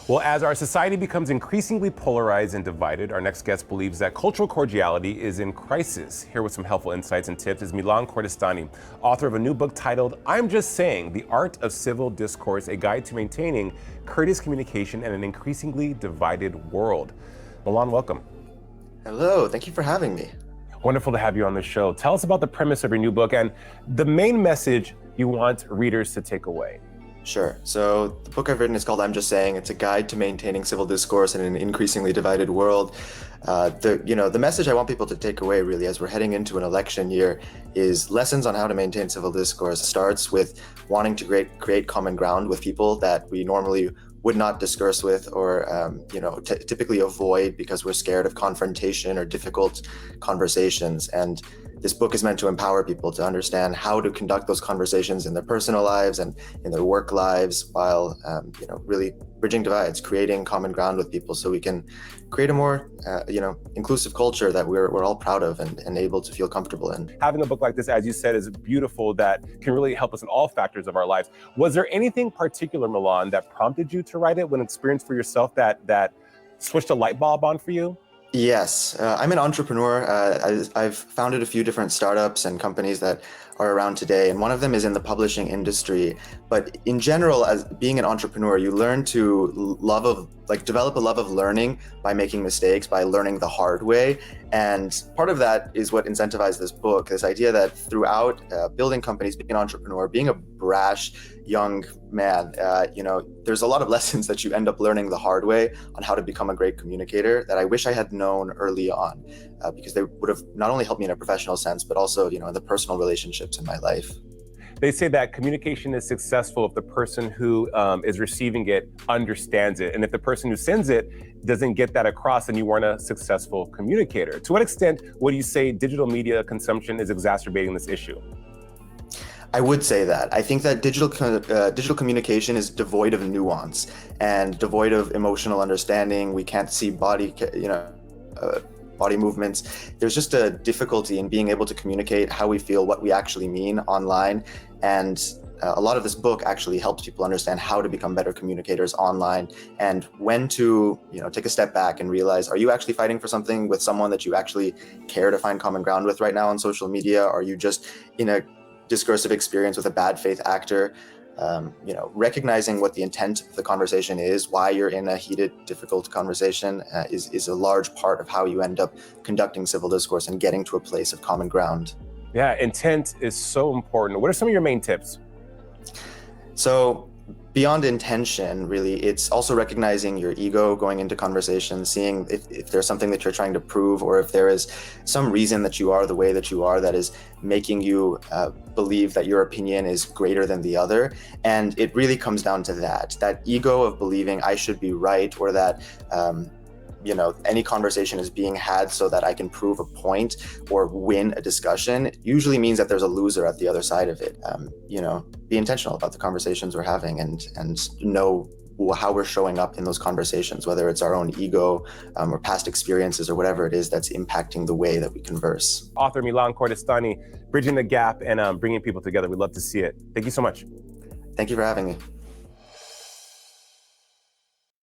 Well, as our society becomes increasingly polarized and divided, our next guest believes that cultural cordiality is in crisis. Here with some helpful insights and tips is Milan Kordestani, author of a new book titled I'm Just Saying, The Art of Civil Discourse, a guide to maintaining courteous communication in an increasingly divided world. Milan, welcome. Hello, thank you for having me. Wonderful to have you on the show. Tell us about the premise of your new book and the main message you want readers to take away. Sure. So the book I've written is called I'm Just Saying. It's a guide to maintaining civil discourse in an increasingly divided world. The message I want people to take away really as we're heading into an election year is lessons on how to maintain civil discourse. It starts with wanting to create common ground with people that we normally would not discourse with or typically avoid because we're scared of confrontation or difficult conversations. And this book is meant to empower people to understand how to conduct those conversations in their personal lives and in their work lives while really bridging divides, creating common ground with people so we can create a more inclusive culture that we're all proud of and able to feel comfortable in. Having a book like this, as you said, is beautiful, that can really help us in all factors of our lives. Was there anything particular, Milan, that prompted you to write it, an experience for yourself that switched a light bulb on for you? Yes, I'm an entrepreneur. I've founded a few different startups and companies that are around today, and one of them is in the publishing industry. But in general, as being an entrepreneur, you learn to develop a love of learning by making mistakes, by learning the hard way. And part of that is what incentivized this book, this idea that throughout building companies, being an entrepreneur, being a brash young man, there's a lot of lessons that you end up learning the hard way on how to become a great communicator that I wish I had known early on, because they would have not only helped me in a professional sense, but also, in the personal relationships in my life. They say that communication is successful if the person who is receiving it understands it. And if the person who sends it doesn't get that across, then you weren't a successful communicator. To what extent would you say digital media consumption is exacerbating this issue? I would say that. I think that digital communication is devoid of nuance and devoid of emotional understanding. We can't see body movements. There's just a difficulty in being able to communicate how we feel, what we actually mean online. And a lot of this book actually helps people understand how to become better communicators online and when to, take a step back and realize, are you actually fighting for something with someone that you actually care to find common ground with right now on social media? Are you just in a discursive experience with a bad faith actor? Recognizing what the intent of the conversation is, why you're in a heated, difficult conversation is a large part of how you end up conducting civil discourse and getting to a place of common ground. Yeah, intent is so important. What are some of your main tips? So beyond intention, really, it's also recognizing your ego going into conversations, seeing if there's something that you're trying to prove or if there is some reason that you are the way that you are that is making you believe that your opinion is greater than the other. And it really comes down to that ego of believing I should be right, or that any conversation is being had so that I can prove a point or win a discussion usually means that there's a loser at the other side of it. Be intentional about the conversations we're having and know how we're showing up in those conversations, whether it's our own ego or past experiences or whatever it is that's impacting the way that we converse. Author Milan Kordestani, bridging the gap and bringing people together. We'd love to see it. Thank you so much. Thank you for having me.